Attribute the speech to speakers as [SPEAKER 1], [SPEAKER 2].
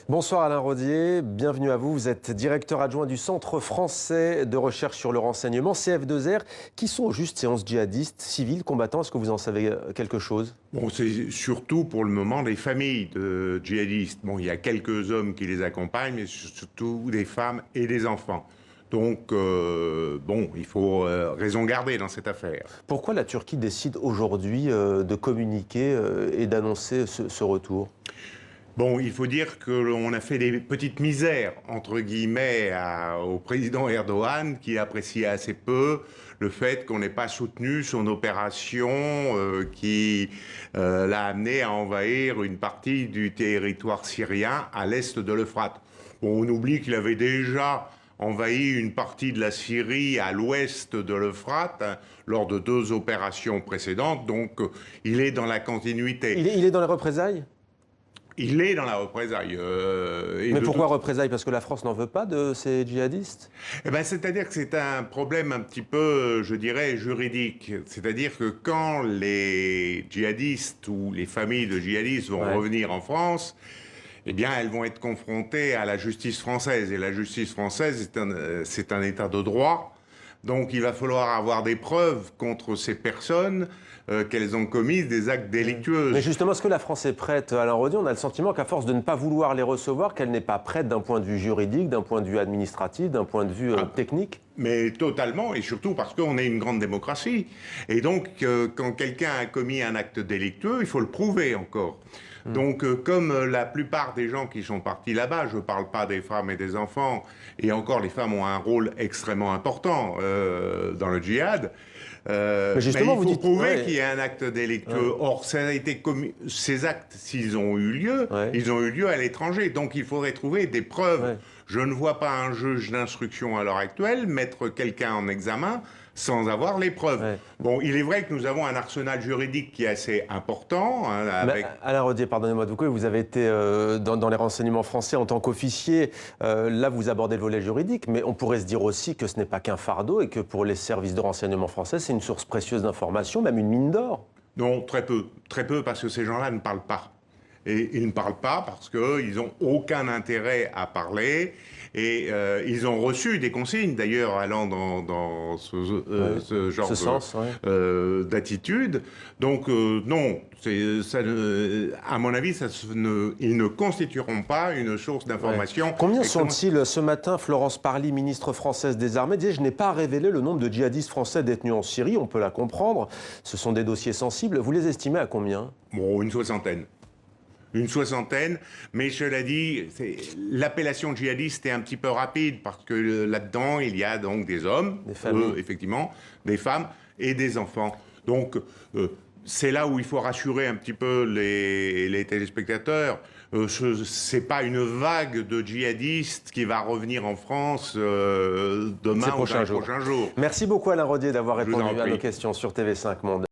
[SPEAKER 1] Bonsoir Alain Rodier, bienvenue à vous. Vous êtes directeur adjoint du Centre français de recherche sur le renseignement, CF2R. Qui sont au juste ces 11 djihadistes, civils, combattants? Est-ce que vous en savez quelque chose?
[SPEAKER 2] Bon, c'est surtout pour le moment des familles de djihadistes. Bon, il y a quelques hommes qui les accompagnent, mais surtout des femmes et des enfants. Donc, bon, il faut raison garder dans cette affaire.
[SPEAKER 1] Pourquoi la Turquie décide aujourd'hui de communiquer et d'annoncer ce retour?
[SPEAKER 2] Bon, il faut dire que l'on a fait des petites misères, entre guillemets, au président Erdogan, qui apprécie assez peu le fait qu'on n'ait pas soutenu son opération qui l'a amené à envahir une partie du territoire syrien à l'est de l'Euphrate. Bon, on oublie qu'il avait déjà envahi une partie de la Syrie à l'ouest de l'Euphrate lors de 2 opérations précédentes, donc il est dans la continuité.
[SPEAKER 1] Il est dans les représailles?
[SPEAKER 2] Il est dans la représaille.
[SPEAKER 1] Mais pourquoi représailles? Parce que la France n'en veut pas de ces djihadistes?
[SPEAKER 2] Eh ben, c'est-à-dire que c'est un problème un petit peu, je dirais, juridique. C'est-à-dire que quand les djihadistes ou les familles de djihadistes vont revenir en France, eh bien, elles vont être confrontées à la justice française. Et la justice française, c'est un état de droit. Donc, il va falloir avoir des preuves contre ces personnes qu'elles ont commis des actes délictueux.
[SPEAKER 1] Mais justement, est-ce que la France est prête? Alain Rodier, on a le sentiment qu'à force de ne pas vouloir les recevoir, qu'elle n'est pas prête d'un point de vue juridique, d'un point de vue administratif, d'un point de vue technique?
[SPEAKER 2] Mais totalement, et surtout parce qu'on est une grande démocratie. Et donc, quand quelqu'un a commis un acte délictueux, il faut le prouver encore. Donc, comme la plupart des gens qui sont partis là-bas, je ne parle pas des femmes et des enfants, et encore les femmes ont un rôle extrêmement important dans le djihad, mais
[SPEAKER 1] justement,
[SPEAKER 2] il faut prouver qu'il y a un acte délictueux. Or, ça a été commis, ces actes, s'ils ont eu lieu, ils ont eu lieu à l'étranger. Donc, il faudrait trouver des preuves. Je ne vois pas un juge d'instruction à l'heure actuelle mettre quelqu'un en examen sans avoir les preuves. Bon, il est vrai que nous avons un arsenal juridique qui est assez important. Hein, avec...
[SPEAKER 1] Alain Rodier, pardonnez-moi de vous couper, vous avez été dans les renseignements français en tant qu'officier. Là, vous abordez le volet juridique, mais on pourrait se dire aussi que ce n'est pas qu'un fardeau et que pour les services de renseignement français, c'est une source précieuse d'informations, même une mine d'or.
[SPEAKER 2] Non, très peu, parce que ces gens-là ne parlent pas. Et ils ne parlent pas parce qu'ils n'ont aucun intérêt à parler. Et ils ont reçu des consignes, d'ailleurs, allant dans ce genre d'attitude. Donc, non, à mon avis, ils ne constitueront pas une source d'information.
[SPEAKER 1] Combien sont-ils? Ce matin, Florence Parly, ministre française des Armées, disait « Je n'ai pas révélé le nombre de djihadistes français détenus en Syrie. » On peut la comprendre. Ce sont des dossiers sensibles. Vous les estimez à combien?
[SPEAKER 2] Bon, une soixantaine. Une soixantaine, mais cela dit, l'appellation djihadiste est un petit peu rapide parce que là-dedans, il y a donc des hommes, effectivement, des femmes et des enfants. Donc, c'est là où il faut rassurer un petit peu les téléspectateurs. C'est pas une vague de djihadistes qui va revenir en France demain ou dans les prochains jours.
[SPEAKER 1] Merci beaucoup Alain Rodier d'avoir répondu à nos questions sur TV5 Monde.